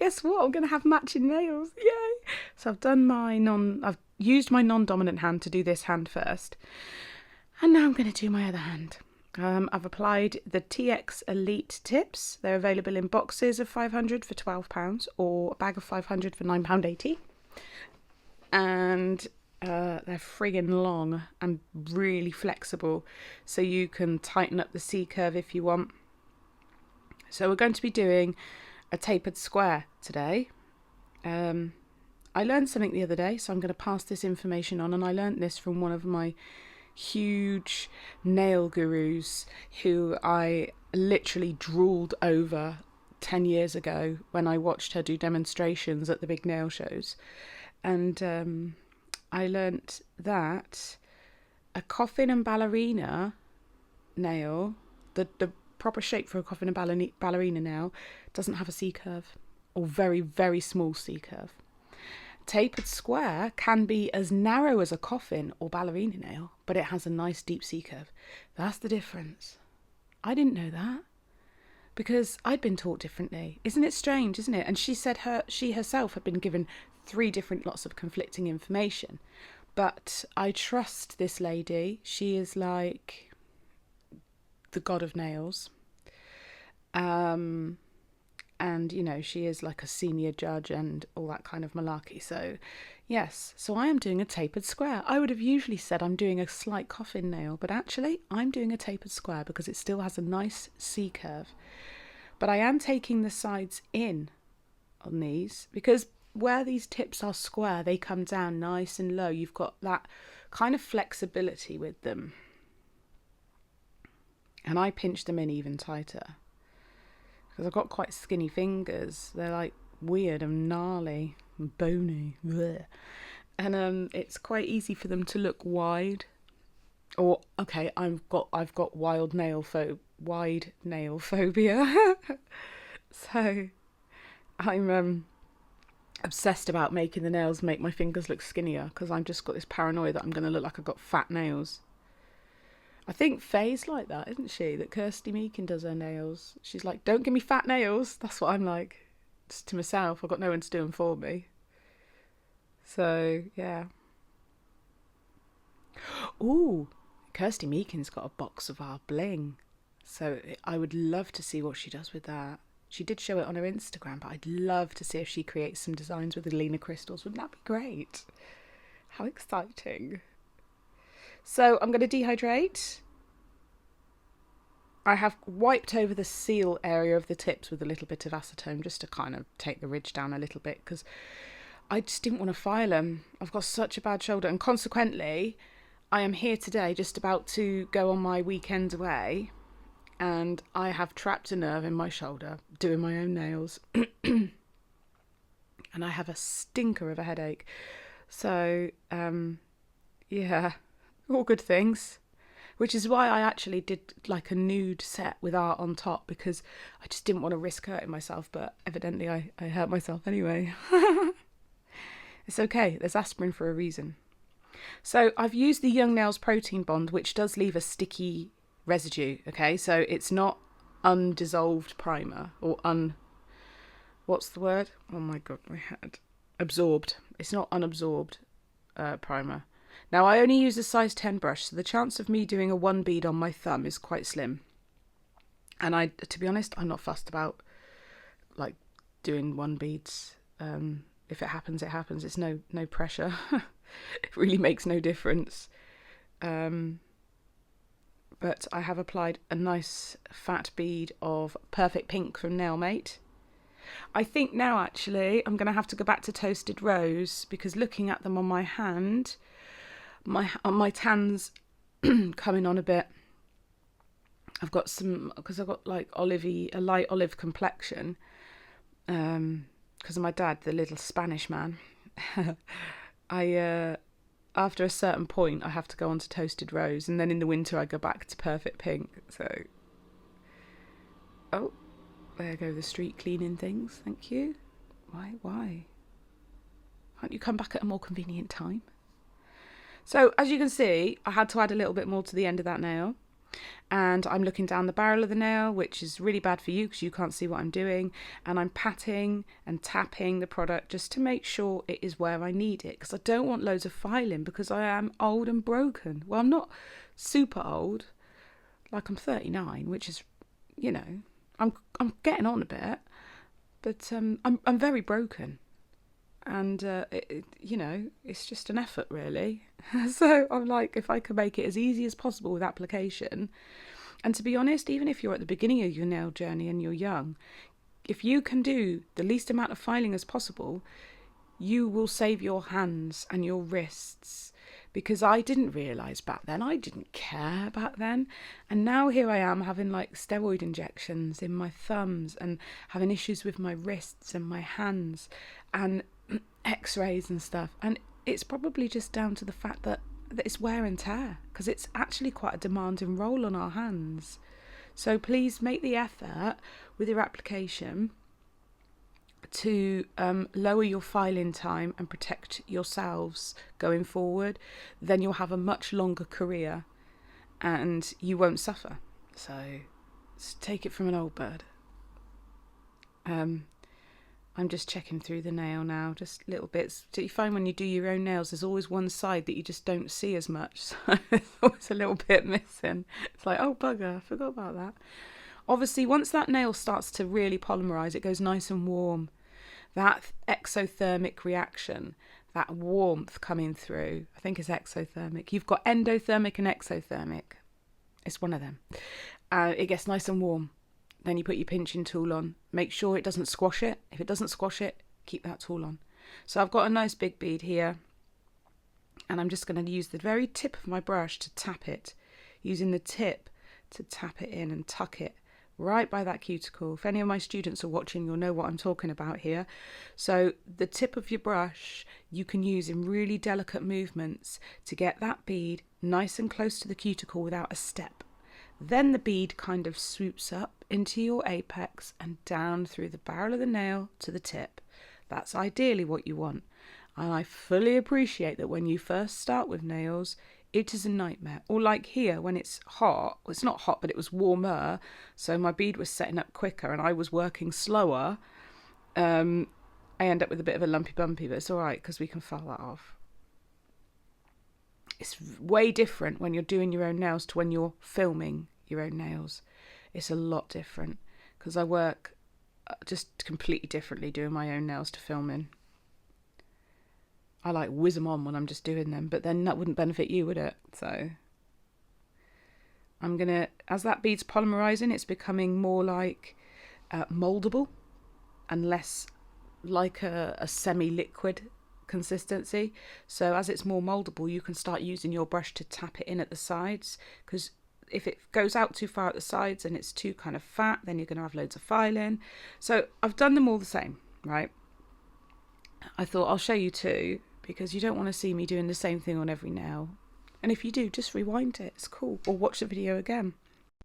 guess what? I'm going to have matching nails. Yay! So I've done I've used my non-dominant hand to do this hand first. And now I'm going to do my other hand. I've applied the TX Elite tips. They're available in boxes of 500 for £12 or a bag of 500 for £9.80. And they're friggin' long and really flexible, so you can tighten up the C curve if you want. So we're going to be doing a tapered square today. I learned something the other day, so I'm going to pass this information on, and I learned this from one of my huge nail gurus who I literally drooled over 10 years ago when I watched her do demonstrations at the big nail shows. And I learnt that a coffin and ballerina nail, the proper shape for a coffin and ballerina nail, doesn't have a C curve, or very, very small C curve. Tapered square can be as narrow as a coffin or ballerina nail, but it has a nice deep C curve. That's the difference. I didn't know that, because I'd been taught differently. Isn't it strange, isn't it? And she said she herself had been given 3 different lots of conflicting information. But I trust this lady. She is like the god of nails. And, you know, she is like a senior judge and all that kind of malarkey. So, yes. So I am doing a tapered square. I would have usually said I'm doing a slight coffin nail, but actually I'm doing a tapered square because it still has a nice C curve. But I am taking the sides in on these because where these tips are square, they come down nice and low. You've got that kind of flexibility with them. And I pinch them in even tighter because I've got quite skinny fingers. They're like weird and gnarly and bony. Blech. And it's quite easy for them to look wide. Or okay, I've got wide nail phobia. So I'm obsessed about making the nails make my fingers look skinnier because I've just got this paranoia that I'm going to look like I've got fat nails. I think Faye's like that, isn't she? That Kirsty Meakin does her nails. She's like, don't give me fat nails. That's what I'm like. Just to myself. I've got no one to do them for me. So, yeah. Ooh, Kirsty Meakin's got a box of our bling. So I would love to see what she does with that. She did show it on her Instagram, but I'd love to see if she creates some designs with the Alina crystals. Wouldn't that be great? How exciting. So I'm going to dehydrate. I have wiped over the seal area of the tips with a little bit of acetone just to kind of take the ridge down a little bit because I just didn't want to file them. I've got such a bad shoulder, and consequently I am here today just about to go on my weekend away, and I have trapped a nerve in my shoulder doing my own nails and I have a stinker of a headache. So yeah, all good things, which is why I actually did like a nude set with art on top, because I just didn't want to risk hurting myself, but evidently I hurt myself anyway. It's okay, there's aspirin for a reason. So I've used the Young Nails Protein Bond, which does leave a sticky residue, okay? So it's not undissolved primer, or what's the word? Oh my god, my head. Absorbed. It's not unabsorbed primer. Now I only use a size 10 brush, so the chance of me doing a 1 bead on my thumb is quite slim. And to be honest, I'm not fussed about like doing 1 beads. If it happens, it happens. It's no pressure. It really makes no difference. But I have applied a nice fat bead of Perfect Pink from Nailmate. I think now actually I'm going to have to go back to Toasted Rose, because looking at them on my hand, my tan's coming on a bit. I've got some, because I've got like a light olive complexion, because of my dad, the little Spanish man. After a certain point I have to go on to Toasted Rose, and then in the winter I go back to Perfect Pink. So oh, there go the street cleaning things. Thank you. Why can't you come back at a more convenient time? So as you can see, I had to add a little bit more to the end of that nail. and I'm looking down the barrel of the nail, which is really bad for you because you can't see what I'm doing, and I'm patting and tapping the product just to make sure it is where I need it, because I don't want loads of filing because I am old and broken. Well, I'm not super old, like I'm 39, which is, you know, I'm getting on a bit, but I'm very broken. And you know, it's just an effort really. So I'm like, if I can make it as easy as possible with application, and to be honest, even if you're at the beginning of your nail journey and you're young, if you can do the least amount of filing as possible, you will save your hands and your wrists. Because I didn't realise back then, I didn't care back then, and now here I am having like steroid injections in my thumbs and having issues with my wrists and my hands and x-rays and stuff, and it's probably just down to the fact that it's wear and tear, because it's actually quite a demanding role on our hands. So please make the effort with your application to lower your filing time and protect yourselves going forward. Then you'll have a much longer career and you won't suffer. So take it from an old bird. I'm just checking through the nail now, just little bits. Do you find when you do your own nails, there's always one side that you just don't see as much, so there's always a little bit missing. It's like, oh bugger, I forgot about that. Obviously, once that nail starts to really polymerize, it goes nice and warm. That exothermic reaction, that warmth coming through, I think is exothermic. You've got endothermic and exothermic. It's one of them. It gets nice and warm. Then you put your pinching tool on. Make sure it doesn't squash it. If it doesn't squash it, keep that tool on. So I've got a nice big bead here, and I'm just going to use the very tip of my brush to tap it, using the tip to tap it in and tuck it right by that cuticle. If any of my students are watching, you'll know what I'm talking about here. So the tip of your brush you can use in really delicate movements to get that bead nice and close to the cuticle without a step. Then the bead kind of swoops up into your apex and down through the barrel of the nail to the tip. That's ideally what you want. And I fully appreciate that when you first start with nails, it is a nightmare. Or like here, when it's hot, well, it's not hot, but it was warmer, so my bead was setting up quicker and I was working slower. I end up with a bit of a lumpy bumpy, but it's all right because we can file that off. It's way different when you're doing your own nails to when you're filming your own nails. It's a lot different because I work just completely differently doing my own nails to filming. I like whiz them on when I'm just doing them, but then that wouldn't benefit you, would it? So I'm gonna, as that bead's polymerizing, it's becoming more like moldable and less like a semi-liquid consistency. So as it's more moldable, you can start using your brush to tap it in at the sides, because if it goes out too far at the sides and it's too kind of fat, then you're going to have loads of filing. So I've done them all the same, right? I thought I'll show you two, because you don't want to see me doing the same thing on every nail. And if you do, just rewind it, it's cool, or watch the video again.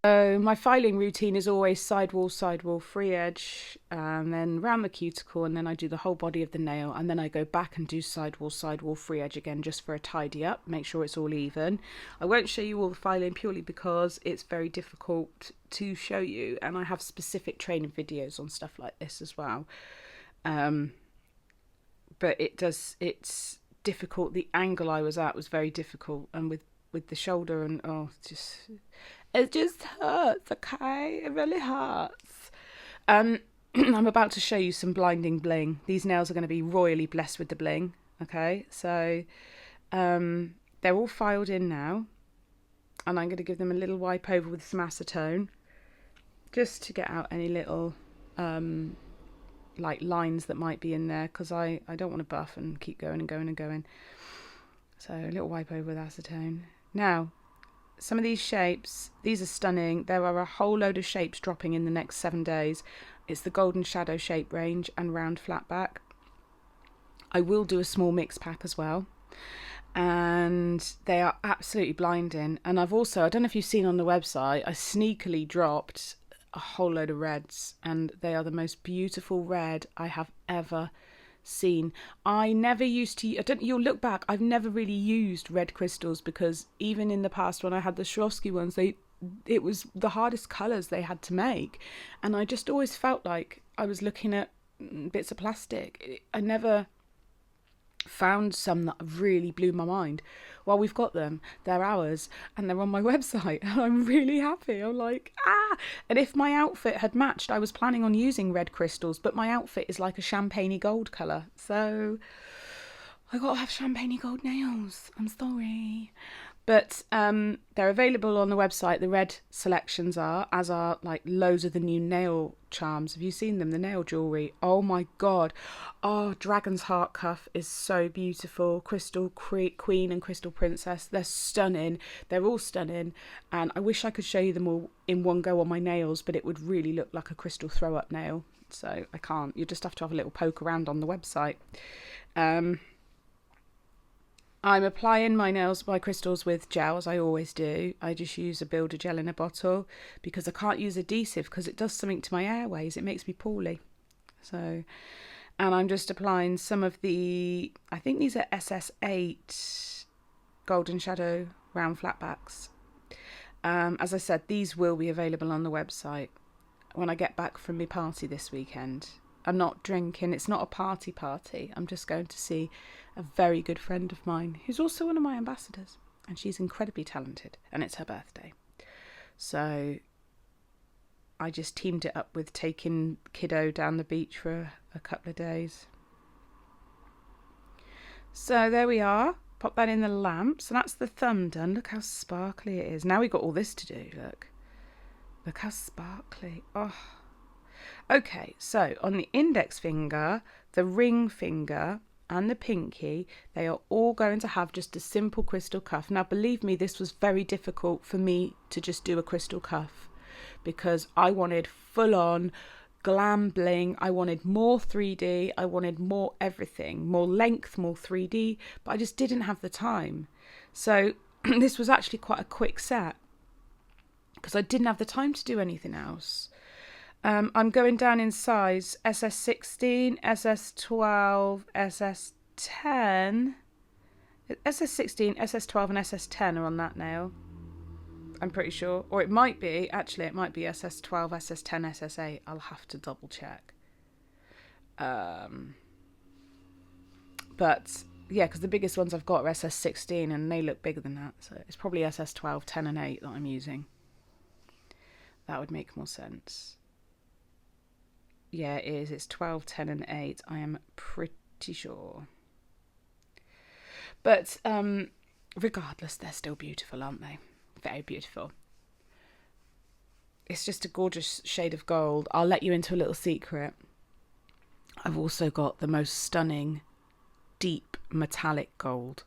So my filing routine is always sidewall, free edge, and then round the cuticle, and then I do the whole body of the nail, and then I go back and do sidewall, free edge again, just for a tidy up, make sure it's all even. I won't show you all the filing purely because it's very difficult to show you, and I have specific training videos on stuff like this as well. But it's difficult. The angle I was at was very difficult, and with the shoulder, and it just hurts, okay? It really hurts. I'm about to show you some blinding bling. These nails are going to be royally blessed with the bling, okay? So they're all filed in now, and I'm going to give them a little wipe over with some acetone just to get out any little like lines that might be in there, because I don't want to buff and keep going and going and going. So a little wipe over with acetone. Now, some of these shapes, these are stunning. There are a whole load of shapes dropping in the next 7 days. It's the golden shadow shape range and round flat back. I will do a small mix pack as well, and they are absolutely blinding. And I've also, I don't know if you've seen on the website, I sneakily dropped a whole load of reds, and they are the most beautiful red I have ever seen. I never used to, you'll look back, I've never really used red crystals, because even in the past when I had the Swarovski ones, they it was the hardest colours they had to make. And I just always felt like I was looking at bits of plastic. I never found some that really blew my mind. Well, we've got them, they're ours, and they're on my website, and I'm really happy. I'm like, and if my outfit had matched, I was planning on using red crystals, but my outfit is like a champagne gold colour, so I gotta have champagne gold nails. I'm sorry. But they're available on the website. The red selections are, as are like loads of the new nail charms. Have you seen them? The nail jewellery. Oh my God. Oh, Dragon's Heart Cuff is so beautiful. Crystal Queen and Crystal Princess. They're stunning. They're all stunning. And I wish I could show you them all in one go on my nails, but it would really look like a crystal throw up nail. So I can't. You just have to have a little poke around on the website. I'm applying my nails, my crystals with gel, as I always do. I just use a builder gel in a bottle because I can't use adhesive because it does something to my airways. It makes me poorly. So, and I'm just applying some of the, I think these are SS8 Golden Shadow round flatbacks. As I said, these will be available on the website when I get back from my party this weekend. I'm not drinking. It's not a party. I'm just going to see a very good friend of mine who's also one of my ambassadors, and she's incredibly talented, and it's her birthday. So I just teamed it up with taking kiddo down the beach for a couple of days. So there we are. Pop that in the lamp. So that's the thumb done. Look how sparkly it is. Now we've got all this to do. Look how sparkly. Oh. Okay, so on the index finger, the ring finger and the pinky, they are all going to have just a simple crystal cuff. Now, believe me, this was very difficult for me to just do a crystal cuff because I wanted full on glam bling. I wanted more 3D. I wanted more everything, more length, more 3D, but I just didn't have the time. So this was actually quite a quick set because I didn't have the time to do anything else. I'm going down in size SS16, SS12, SS10. SS16, SS12 and SS10 are on that nail. I'm pretty sure. Or it might be SS12, SS10, SS8. I'll have to double check. But yeah, because the biggest ones I've got are SS16 and they look bigger than that. So it's probably SS12, 10 and 8 that I'm using. That would make more sense. Yeah, it is. It's 12, 10 and 8. I am pretty sure. But regardless, they're still beautiful, aren't they? Very beautiful. It's just a gorgeous shade of gold. I'll let you into a little secret. I've also got the most stunning, deep metallic gold.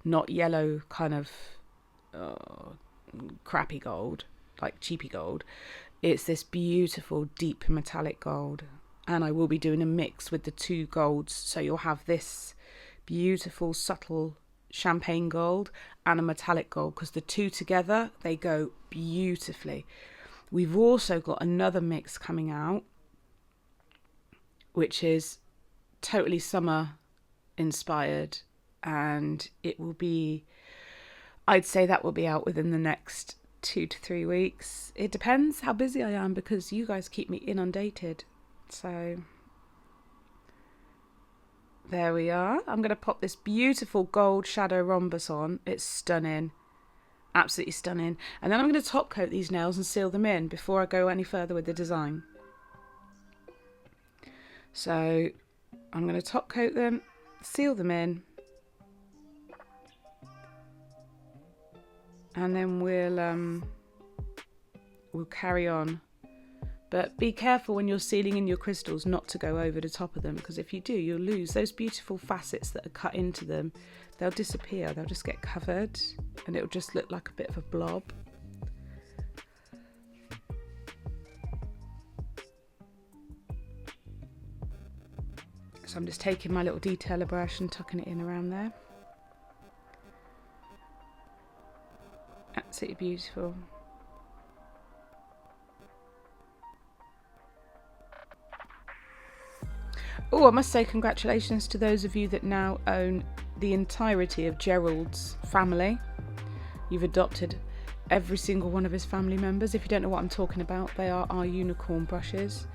Not yellow kind of crappy gold, like cheapy gold. It's this beautiful deep metallic gold, and I will be doing a mix with the two golds, so you'll have this beautiful subtle champagne gold and a metallic gold, because the two together they go beautifully. We've also got another mix coming out which is totally summer inspired, and it will be, I'd say that will be out within the next 2 to 3 weeks. It depends how busy I am because you guys keep me inundated. So there we are. I'm going to pop this beautiful gold shadow rhombus on. It's stunning. Absolutely stunning. And then I'm going to top coat these nails and seal them in before I go any further with the design. So I'm going to top coat them, seal them in, and then we'll carry on. But be careful when you're sealing in your crystals not to go over the top of them, because if you do, you'll lose those beautiful facets that are cut into them. They'll disappear, they'll just get covered, and it'll just look like a bit of a blob. So I'm just taking my little detailer brush and tucking it in around there. Absolutely beautiful. Oh, I must say congratulations to those of you that now own the entirety of Gerald's family. You've adopted every single one of his family members. If you don't know what I'm talking about, they are our unicorn brushes.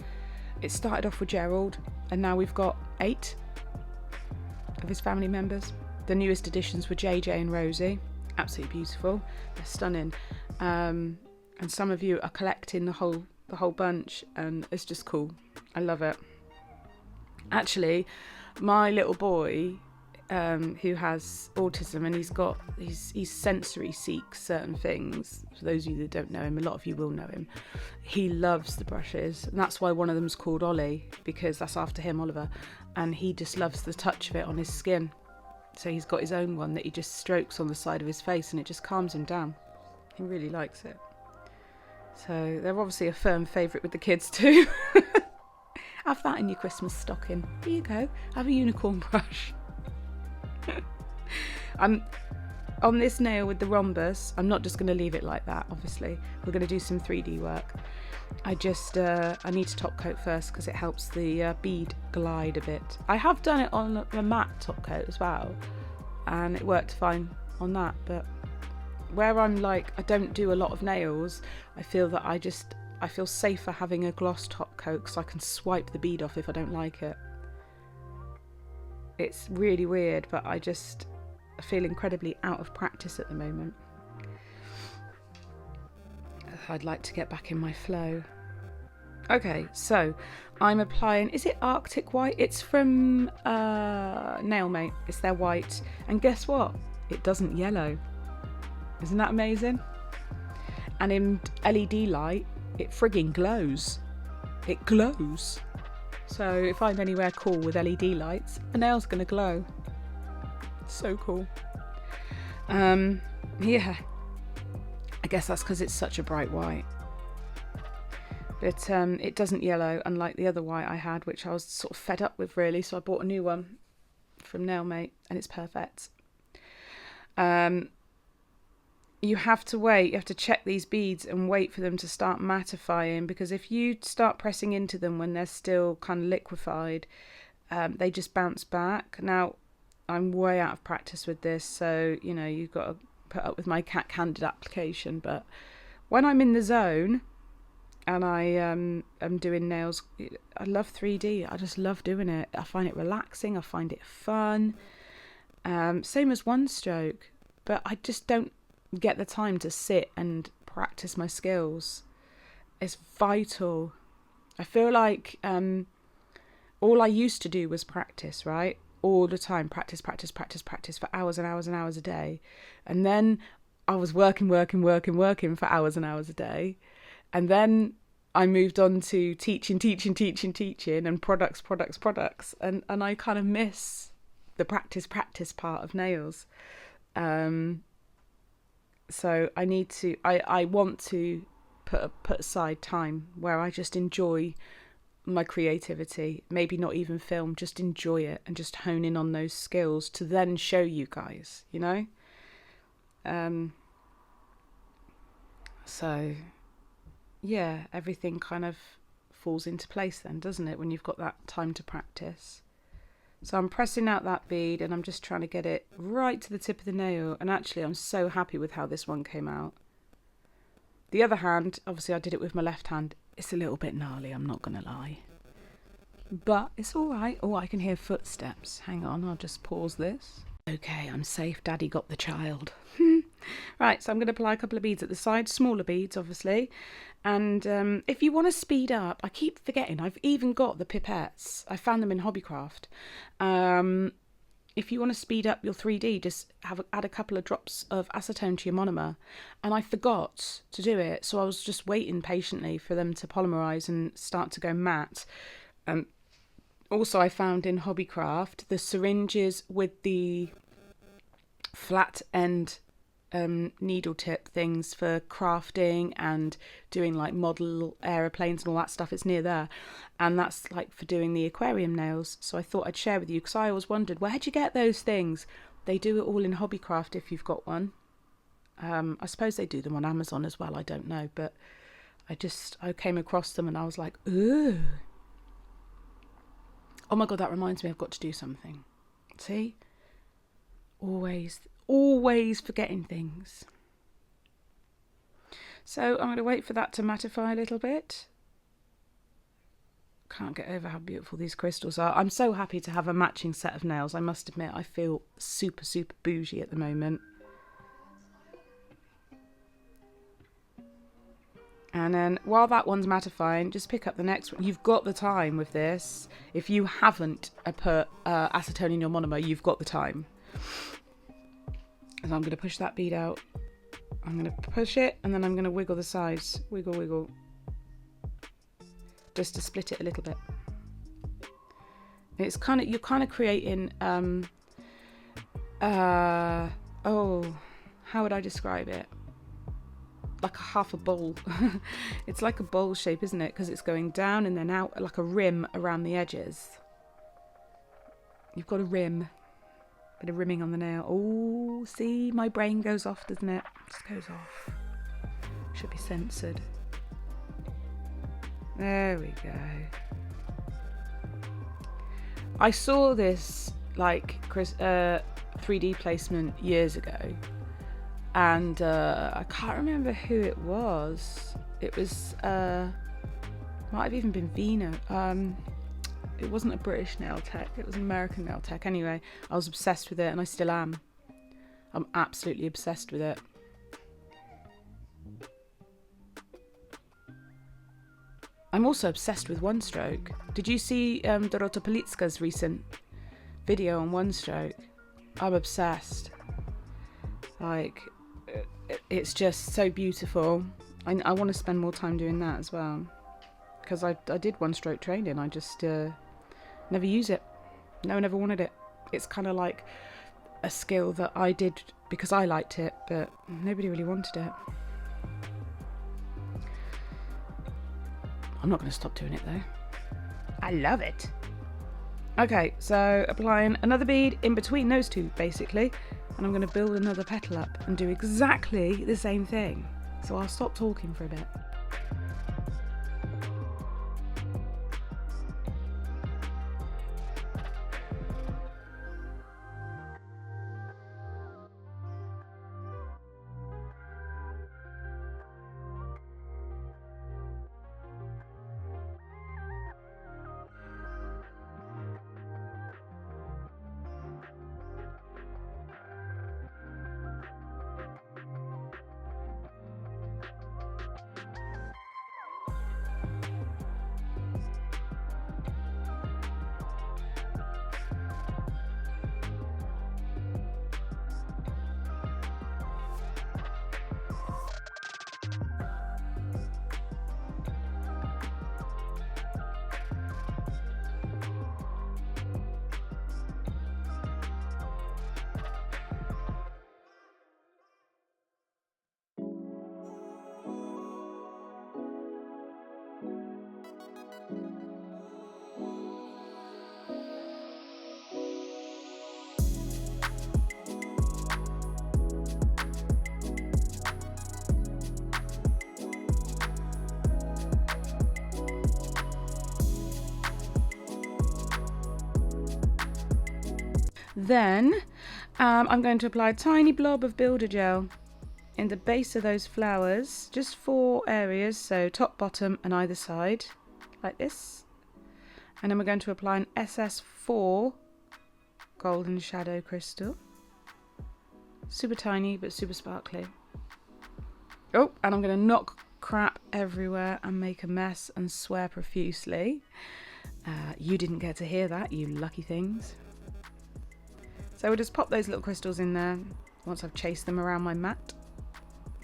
It started off with Gerald, and now we've got 8 of his family members. The newest additions were JJ and Rosie. Absolutely beautiful. They're stunning. And some of you are collecting the whole bunch, and it's just cool. I love it. Actually, my little boy, who has autism, and he's sensory seeks certain things. For those of you that don't know him, a lot of you will know him. He loves the brushes, and that's why one of them's called Ollie, because that's after him, Oliver, and he just loves the touch of it on his skin. So he's got his own one that he just strokes on the side of his face, and it just calms him down. He really likes it. So they're obviously a firm favourite with the kids too. Have that in your Christmas stocking. Here you go. Have a unicorn brush. I'm on this nail with the rhombus. I'm not just going to leave it like that, obviously. We're going to do some 3D work. I need to top coat first because it helps the bead glide a bit. I have done it on a matte top coat as well, and it worked fine on that. But where I'm like, I don't do a lot of nails, I feel that I feel safer having a gloss top coat because I can swipe the bead off if I don't like it. It's really weird, but I feel incredibly out of practice at the moment. I'd like to get back in my flow. Okay, so I'm applying, is it Arctic White? It's from Nailmate. It's their white. And guess what? It doesn't yellow. Isn't that amazing? And in LED light, it frigging glows. It glows. So if I'm anywhere cool with LED lights, a nail's gonna glow. So cool. Yeah. I guess that's because it's such a bright white. But it doesn't yellow, unlike the other white I had, which I was sort of fed up with really, so I bought a new one from Nailmate, and it's perfect. You have to wait, you have to check these beads and wait for them to start mattifying, because if you start pressing into them when they're still kind of liquefied, they just bounce back. Now, I'm way out of practice with this, so, you know, you've got to put up with my cat-candid application, but when I'm in the zone and I am doing nails, I love 3D. I just love doing it. I find it relaxing. I find it fun. Same as one stroke, but I just don't get the time to sit and practice my skills. It's vital. I feel like all I used to do was practice, right? All the time, practice for hours and hours and hours a day. And then I was working for hours and hours a day. And then I moved on to teaching and products. And I kind of miss the practice part of nails. So I want to put aside time where I just enjoy my creativity, maybe not even film, just enjoy it and just hone in on those skills to then show you guys, you know? So yeah, everything kind of falls into place then, doesn't it, when you've got that time to practice. So I'm pressing out that bead and I'm just trying to get it right to the tip of the nail, and actually I'm so happy with how this one came out. The other hand, obviously I did it with my left hand. It's a little bit gnarly, I'm not gonna lie, but it's all right. Oh, I can hear footsteps. Hang on, I'll just pause this. Okay, I'm safe. Daddy got the child. Right, so I'm going to apply a couple of beads at the side, smaller beads, obviously. And if you want to speed up, I keep forgetting, I've even got the pipettes. I found them in Hobbycraft. If you want to speed up your 3D, just add a couple of drops of acetone to your monomer. And I forgot to do it, so I was just waiting patiently for them to polymerize and start to go matte. Also, I found in Hobbycraft the syringes with the flat end needle tip things for crafting and doing like model aeroplanes and all that stuff. It's near there, and that's like for doing the aquarium nails. So I thought I'd share with you, because I always wondered, where'd you get those things? They do it all in Hobbycraft if you've got one. I suppose they do them on Amazon as well, I don't know, but I came across them and I was like, ooh, oh my god, that reminds me, I've got to do something. See, always forgetting things. So I'm going to wait for that to mattify a little bit. Can't get over how beautiful these crystals are. I'm so happy to have a matching set of nails. I must admit, I feel super, super bougie at the moment. And then while that one's mattifying, just pick up the next one. You've got the time with this. If you haven't put acetone in your monomer, you've got the time. And I'm going to push that bead out. I'm going to push it, and then I'm going to wiggle the sides. Wiggle, wiggle. Just to split it a little bit. It's kind of, you're kind of creating, how would I describe it? Like a half a bowl. It's like a bowl shape, isn't it? Because it's going down and then out like a rim around the edges. You've got a rim. Bit of rimming on the nail. Oh, see, my brain goes off, doesn't it? Just goes off. Should be censored. There we go. I saw this like 3D placement years ago, and I can't remember who it was. It was might have even been Vino. It wasn't a British nail tech, it was an American nail tech. Anyway, I was obsessed with it, and I still am. I'm absolutely obsessed with it. I'm also obsessed with one stroke. Did you see Dorota Politska's recent video on one stroke? I'm obsessed. Like, it's just so beautiful. I want to spend more time doing that as well, because I did one stroke training. I just never use it. No one ever wanted it. It's kind of like a skill that I did because I liked it, but nobody really wanted it. I'm not going to stop doing it though. I love it. Okay, so applying another bead in between those two basically, and I'm going to build another petal up and do exactly the same thing. So I'll stop talking for a bit. Then I'm going to apply a tiny blob of builder gel in the base of those flowers, just 4 areas, so top, bottom and either side, like this. And then we're going to apply an SS4 golden shadow crystal. Super tiny but super sparkly. Oh, and I'm going to knock crap everywhere and make a mess and swear profusely. You didn't get to hear that, you lucky things. So we'll just pop those little crystals in there once I've chased them around my mat.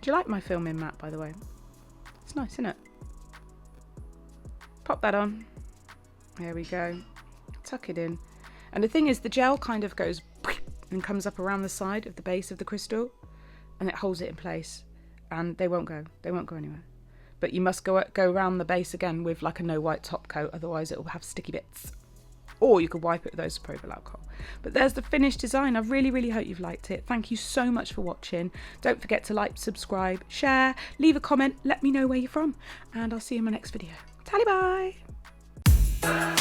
Do you like my filming mat, by the way? It's nice, isn't it? Pop that on. There we go. Tuck it in. And the thing is, the gel kind of goes and comes up around the side of the base of the crystal, and it holds it in place. And they won't go anywhere. But you must go around the base again with like a no white top coat, otherwise it will have sticky bits. Or you could wipe it with isopropyl alcohol. But there's the finished design. I really, really hope you've liked it. Thank you so much for watching. Don't forget to like, subscribe, share, leave a comment, let me know where you're from, and I'll see you in my next video. Tally bye!